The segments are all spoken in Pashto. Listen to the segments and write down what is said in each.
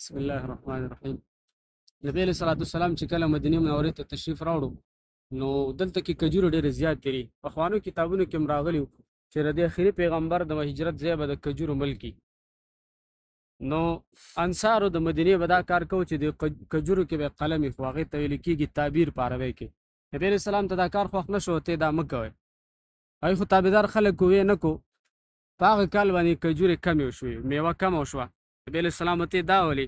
بسم الله الرحمن الرحیم. نبی علیہ الصلوۃ والسلام چې کله مدینه منورې ته تشریف راوړو نو دلته کې کجورو ډېرې زیات دي. پخوانو کتابونو کې هم راغلي چې د آخري پیغمبر د هجرت ځای به د کجورو ملکي. نو انصارو د مدینې به دا کار کوو چې د کجورو کې به قلم وي، خو هغې ته ویل کېږي تعبیر په عربۍ کې. نبی علیہ السلام ته دا کار خوښ نه شو، ته دا مه کوئ. هغوی خو تابعدار خلک کوې نه کو. په هغه کال باندې کجورې کمې وشوې، میوه کمه وشوه. نبی علیہ السلام ته دا ولي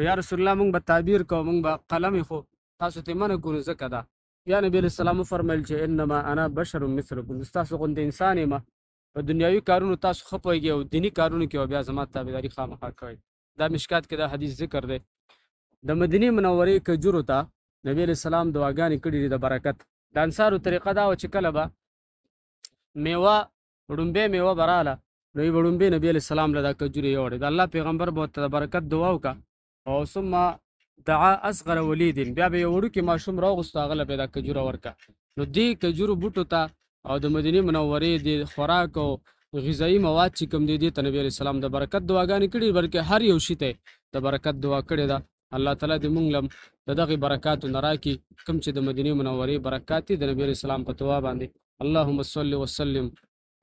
یا رسول الله موږ به تعبیر کوو، موږ به قلم خو تاسو ته منع کړو ځکه دا. بیا نبی علیہ السلام وفرمیل چې انما انا بشر مثلکم، ستاسو غوندې انسان یم، په دنیاوي کارونو تاسو ښه پوهېږئ او دیني کارونو کې بیا زما تابعداري خامخا کوئ. دا مشکات کې دا حدیث ذکر دی. د مدینې منورې کجورو ته نبی علیہ السلام دعاګانې کړي دي د برکت. د انصارو طریقه دا وه چې کله به میوه ړومبۍ میوه به راله نو یې به ړومبۍ نبي علیہ السلام له دا کجورې یوړې. د الله پیغمبر به ورته د برکت دعا وکړه او ثم دعا اصغر ولیدین، بیا به یو وړوکي ماشوم راوغوستو، هغه له به یې دا کجوره ورکړه. نو دې کجورو بوټو ته او د مدینې منورې د خوراک او غذایي مواد چې کوم دی دې ته نبي علیہ السلام د برکت دعاګانې کړي، بلکې هر یو شي ته د برکت دعا کړې ده. الله تعالی دې موږ له د دغې برکاتو نه راکړي کوم چې د مدینې منورې برکات دي د نبي علیہ السلام په دعا باندې. اللهم صل وسلم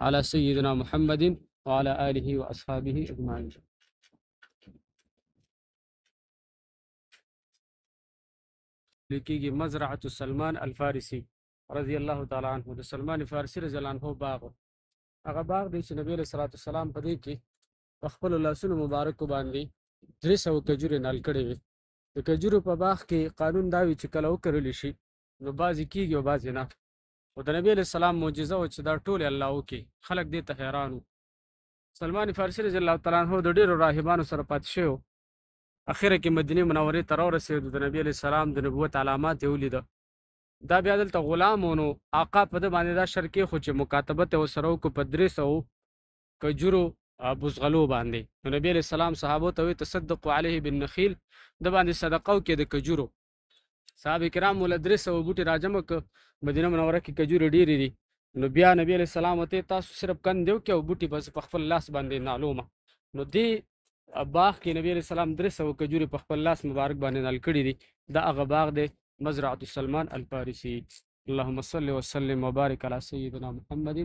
على سيدنا محمد وعلى آله وأصحابه أجمعين. لیکيږي مزرعة سلمان الفارسي رضی الله تعالی عنه. د سلمان فارسی رضی الله عنه باغ، هغه باغ دی چې نبی علیہ الصلوۃ والسلام په دې کې په خپلو لاسونو مبارکو باندې 300 کجورې نال کړې وې. د کجورو په باغ کې قانون دا وي چې کله وکرلی شي نو بعضې کېږي او بعضې نه. خو د نبی علیہ السلام معجزه وه چې دا ټولې الله وکړي. خلک دې ته حیران وو. سلمان فارسی رضی الله تعالی عنه د ډېرو راهبانو سره پاتې شوی و. اخره کې مدینې منورې ته راورسېدو، د نبي علیہ السلام د نبوت علامات یې ولیده. دا بیا دلته غلام و، نو آقا په ده باندې دا شرط کېښود چې مکاتبت یې ورسره وکړو په 300 کجورو بوزغلو باندې. نو نبي علیہ السلام صحابو ته وایي تصدقوا علیه بالنخیل، ده باندې صدقه وکړئ د کجورو. صحابه کرام له 300 بوټي راجمع کړه. مدینه منوره کې کجورې ډېرې دي. نو بیا نبی علیہ السلام ته تاسو صرف کندې وکړئ او بوټي بس په خپل لاس باندې نالومه. نو دې باغ کې نبی علیہ السلام 300 کجورې په خپل لاس مبارک باندې نال کړي دي. دا هغه باغ دی مزرعة سلمان الفارسي. اللهم صل وسلم وبارك على سيدنا محمد.